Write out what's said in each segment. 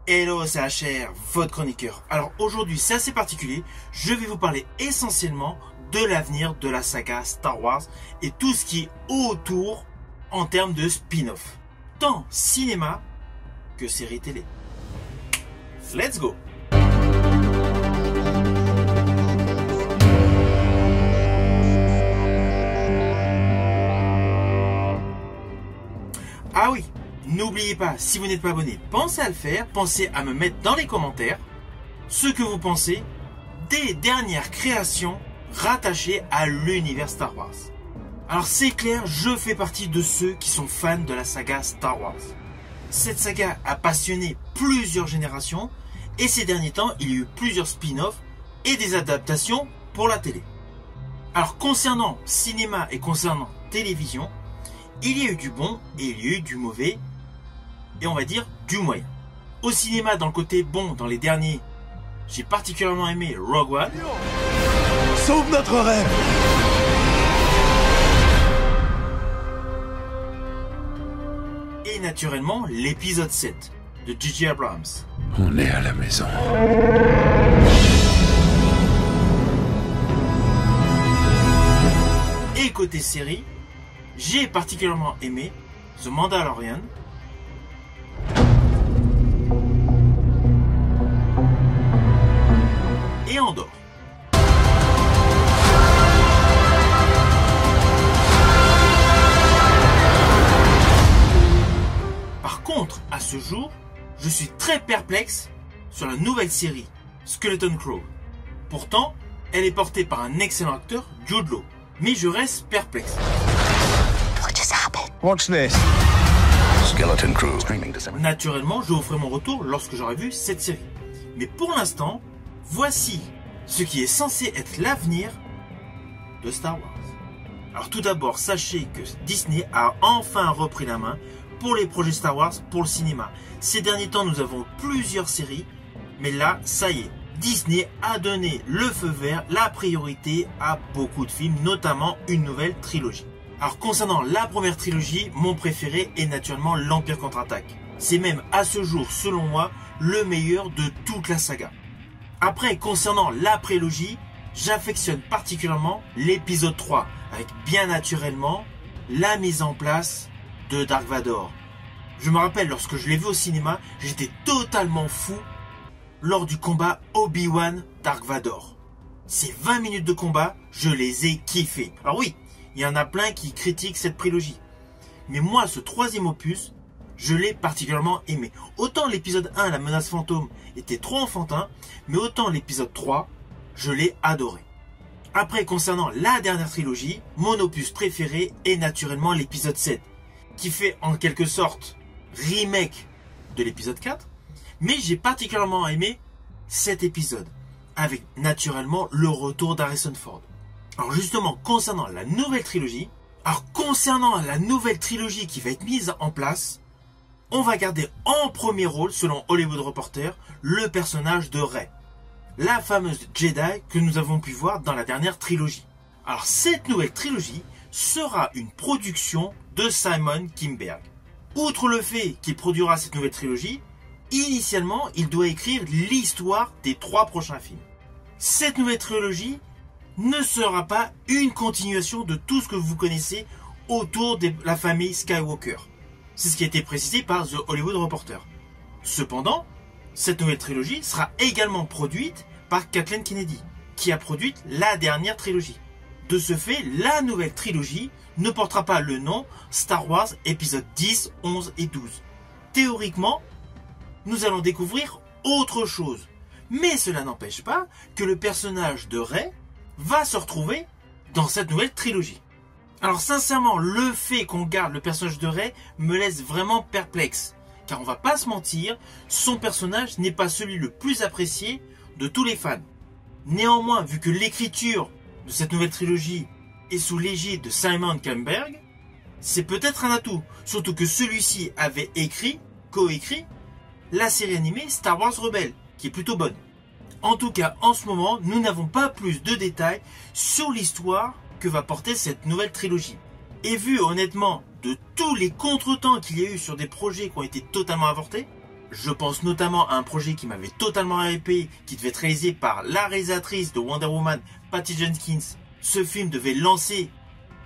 Hello, c'est HR, votre chroniqueur. Alors aujourd'hui, c'est assez particulier. Je vais vous parler essentiellement de l'avenir de la saga Star Wars et tout ce qui est autour en termes de spin-off, tant cinéma que série télé. Let's go! Ah oui, n'oubliez pas, si vous n'êtes pas abonné, pensez à le faire, pensez à me mettre dans les commentaires ce que vous pensez des dernières créations rattachées à l'univers Star Wars. Alors c'est clair, je fais partie de ceux qui sont fans de la saga Star Wars. Cette saga a passionné plusieurs générations et ces derniers temps, il y a eu plusieurs spin-offs et des adaptations pour la télé. Alors concernant cinéma et concernant télévision, il y a eu du bon et il y a eu du mauvais et on va dire du moyen. Au cinéma, dans le côté bon, dans les derniers, j'ai particulièrement aimé Rogue One. Sauve notre rêve! Et naturellement l'épisode 7 de J.J. Abrams. On est à la maison. Et côté série, j'ai particulièrement aimé The Mandalorian. Et Andor. Par contre, à ce jour, je suis très perplexe sur la nouvelle série Skeleton Crew. Pourtant, elle est portée par un excellent acteur, Jude Law. Mais je reste perplexe. Watch this. Skeleton Crew. Naturellement, je vous ferai mon retour lorsque j'aurai vu cette série. Mais pour l'instant, voici ce qui est censé être l'avenir de Star Wars. Alors tout d'abord, sachez que Disney a enfin repris la main pour les projets Star Wars pour le cinéma. Ces derniers temps, nous avons plusieurs séries, mais là, ça y est. Disney a donné le feu vert, la priorité à beaucoup de films, notamment une nouvelle trilogie. Alors concernant la première trilogie, mon préféré est naturellement l'Empire contre-attaque. C'est même à ce jour, selon moi, le meilleur de toute la saga. Après, concernant la prélogie, j'affectionne particulièrement l'épisode 3, avec bien naturellement la mise en place de Dark Vador. Je me rappelle, lorsque je l'ai vu au cinéma, j'étais totalement fou lors du combat Obi-Wan Dark Vador. Ces 20 minutes de combat, je les ai kiffés. Alors oui, il y en a plein qui critiquent cette prélogie. Mais moi, ce troisième opus, je l'ai particulièrement aimé. Autant l'épisode 1, la menace fantôme, était trop enfantin, mais autant l'épisode 3, je l'ai adoré. Après, concernant la dernière trilogie, mon opus préféré est naturellement l'épisode 7, qui fait en quelque sorte remake de l'épisode 4, mais j'ai particulièrement aimé cet épisode, avec naturellement le retour d'Harrison Ford. Alors justement, concernant la nouvelle trilogie, qui va être mise en place, on va garder en premier rôle, selon Hollywood Reporter, le personnage de Rey, la fameuse Jedi que nous avons pu voir dans la dernière trilogie. Alors cette nouvelle trilogie sera une production de Simon Kinberg. Outre le fait qu'il produira cette nouvelle trilogie, initialement il doit écrire l'histoire des 3 prochains films. Cette nouvelle trilogie ne sera pas une continuation de tout ce que vous connaissez autour de la famille Skywalker. C'est ce qui a été précisé par The Hollywood Reporter. Cependant, cette nouvelle trilogie sera également produite par Kathleen Kennedy, qui a produit la dernière trilogie. De ce fait, la nouvelle trilogie ne portera pas le nom Star Wars épisode 10, 11 et 12. Théoriquement, nous allons découvrir autre chose. Mais cela n'empêche pas que le personnage de Rey va se retrouver dans cette nouvelle trilogie. Alors sincèrement, le fait qu'on garde le personnage de Rey me laisse vraiment perplexe. Car on va pas se mentir, son personnage n'est pas celui le plus apprécié de tous les fans. Néanmoins, vu que l'écriture de cette nouvelle trilogie est sous l'égide de Simon Kinberg, c'est peut-être un atout. Surtout que celui-ci avait coécrit la série animée Star Wars Rebels, qui est plutôt bonne. En tout cas, en ce moment, nous n'avons pas plus de détails sur l'histoire que va porter cette nouvelle trilogie. Et vu honnêtement de tous les contretemps qu'il y a eu sur des projets qui ont été totalement avortés, Je pense notamment à un projet qui m'avait totalement hypé, qui devait être réalisé par la réalisatrice de Wonder Woman, Patty Jenkins. Ce film devait lancer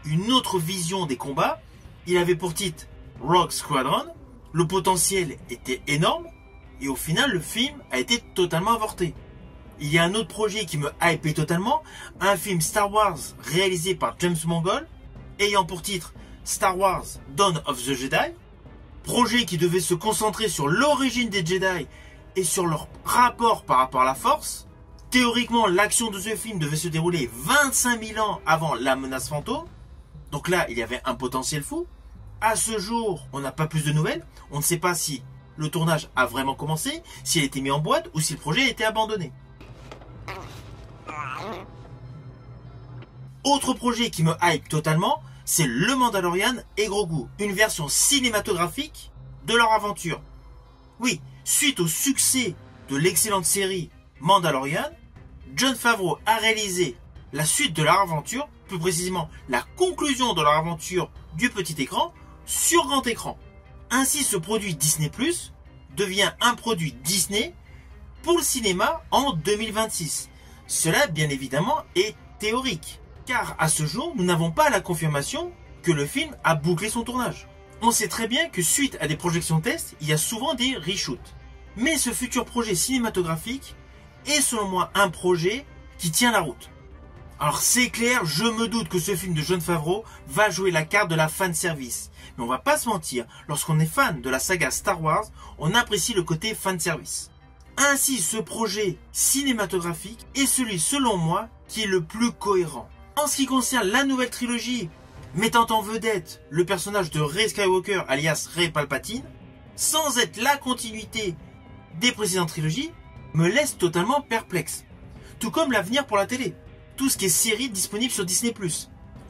une autre vision des combats. Il avait pour titre Rogue Squadron. Le potentiel était énorme et au final le film a été totalement avorté. Il y a un autre projet qui me hypait totalement, un film Star Wars réalisé par James Mangold, ayant pour titre Star Wars Dawn of the Jedi. Projet qui devait se concentrer sur l'origine des Jedi et sur leur rapport par rapport à la Force. Théoriquement, l'action de ce film devait se dérouler 25 000 ans avant la menace fantôme. Donc là, il y avait un potentiel fou. À ce jour, on n'a pas plus de nouvelles. On ne sait pas si le tournage a vraiment commencé, s'il a été mis en boîte ou si le projet a été abandonné. Autre projet qui me hype totalement, c'est Le Mandalorian et Grogu, une version cinématographique de leur aventure. Oui, suite au succès de l'excellente série Mandalorian, Jon Favreau a réalisé la suite de leur aventure, plus précisément la conclusion de leur aventure du petit écran, sur grand écran. Ainsi, ce produit Disney+ devient un produit Disney pour le cinéma en 2026. Cela, bien évidemment, est théorique, car à ce jour, nous n'avons pas la confirmation que le film a bouclé son tournage. On sait très bien que suite à des projections tests, il y a souvent des reshoots. Mais ce futur projet cinématographique est selon moi un projet qui tient la route. Alors c'est clair, je me doute que ce film de Jon Favreau va jouer la carte de la fanservice. Mais on va pas se mentir, lorsqu'on est fan de la saga Star Wars, on apprécie le côté fanservice. Ainsi, ce projet cinématographique est celui, selon moi, qui est le plus cohérent. En ce qui concerne la nouvelle trilogie, mettant en vedette le personnage de Rey Skywalker, alias Rey Palpatine, sans être la continuité des précédentes trilogies, me laisse totalement perplexe. Tout comme l'avenir pour la télé. Tout ce qui est série disponible sur Disney+.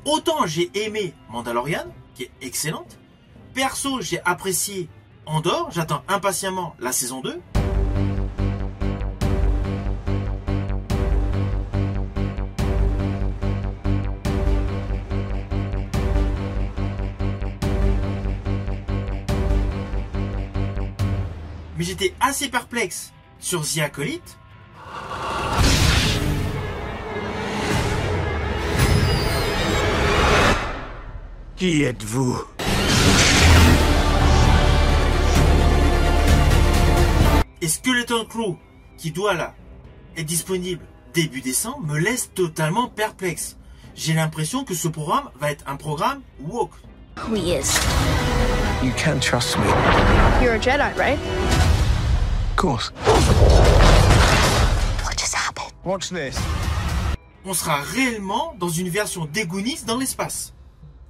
Autant j'ai aimé Mandalorian, qui est excellente. Perso, j'ai apprécié Andor, j'attends impatiemment la saison 2. Mais j'étais assez perplexe sur The Acolyte. Qui êtes-vous? Et Skeleton Crew, qui doit là être disponible début décembre, me laisse totalement perplexe. J'ai l'impression que ce programme va être un programme woke. Who he is. You can trust me. You're a Jedi, right? Of course. What just happened? Watch this. On sera réellement dans une version d'Egonis dans l'espace.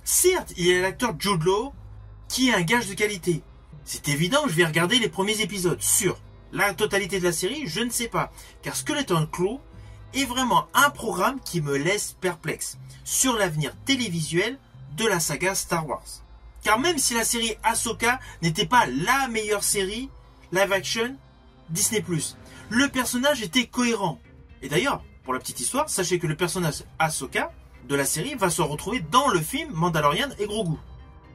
Certes, il y a l'acteur Jude Law qui est un gage de qualité. C'est évident, je vais regarder les premiers épisodes. Sur la totalité de la série, je ne sais pas. Car Skeleton Crew est vraiment un programme qui me laisse perplexe sur l'avenir télévisuel de la saga Star Wars. Car même si la série Ahsoka n'était pas la meilleure série live action Disney+, le personnage était cohérent. Et d'ailleurs, pour la petite histoire, sachez que le personnage Ahsoka de la série va se retrouver dans le film Mandalorian et Grogu.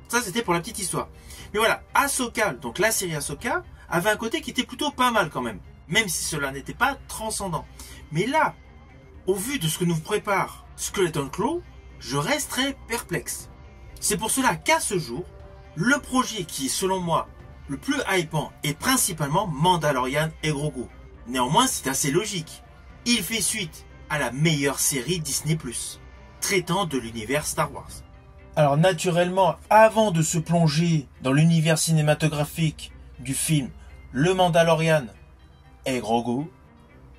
Ça, c'était pour la petite histoire. Mais voilà, Ahsoka, donc la série Ahsoka, avait un côté qui était plutôt pas mal quand même. Même si cela n'était pas transcendant. Mais là, au vu de ce que nous prépare Skeleton Crew, je reste très perplexe. C'est pour cela qu'à ce jour, le projet qui est selon moi le plus hypant est principalement Mandalorian et Grogu. Néanmoins, c'est assez logique. Il fait suite à la meilleure série Disney+, traitant de l'univers Star Wars. Alors naturellement, avant de se plonger dans l'univers cinématographique du film Le Mandalorian et Grogu,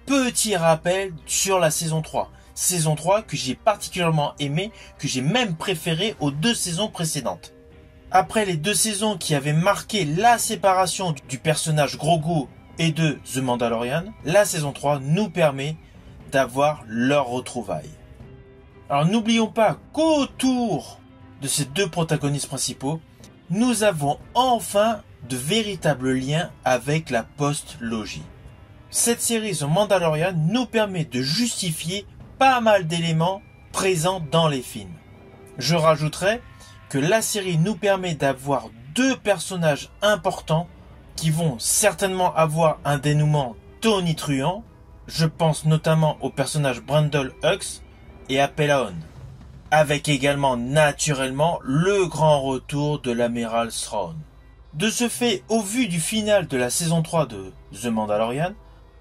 petit rappel sur la saison 3. Saison 3 que j'ai particulièrement aimé, que j'ai même préféré aux 2 saisons précédentes. Après les 2 saisons qui avaient marqué la séparation du personnage Grogu et de The Mandalorian, la saison 3 nous permet d'avoir leur retrouvaille. Alors n'oublions pas qu'autour de ces 2 protagonistes principaux, nous avons enfin de véritables liens avec la post-logie. Cette série The Mandalorian nous permet de justifier pas mal d'éléments présents dans les films. Je rajouterai que la série nous permet d'avoir 2 personnages importants qui vont certainement avoir un dénouement tonitruant. Je pense notamment au personnage Brundle Hux et à Pellaeon. Avec également naturellement le grand retour de l'amiral Thrawn. De ce fait, au vu du final de la saison 3 de The Mandalorian,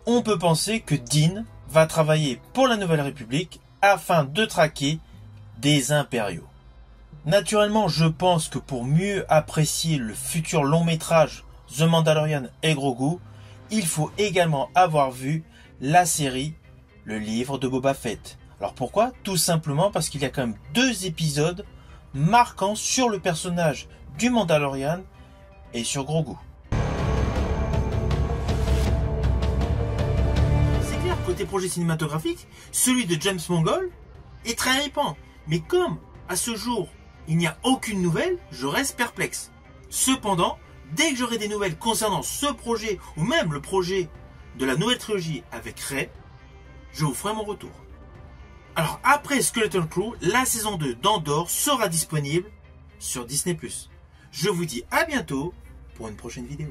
on peut penser que Din va travailler pour la Nouvelle République afin de traquer des impériaux. Naturellement, je pense que pour mieux apprécier le futur long métrage The Mandalorian et Grogu, il faut également avoir vu la série Le Livre de Boba Fett. Alors pourquoi? Tout simplement parce qu'il y a quand même 2 épisodes marquants sur le personnage du Mandalorian et sur Grogu. C'est clair, côté projet cinématographique, celui de James Mangold est très hypant. Mais comme, à ce jour, il n'y a aucune nouvelle, je reste perplexe. Cependant, dès que j'aurai des nouvelles concernant ce projet, ou même le projet de la nouvelle trilogie avec Rey, je vous ferai mon retour. Alors après Skeleton Crew, la saison 2 d'Andor sera disponible sur Disney+. Je vous dis à bientôt pour une prochaine vidéo.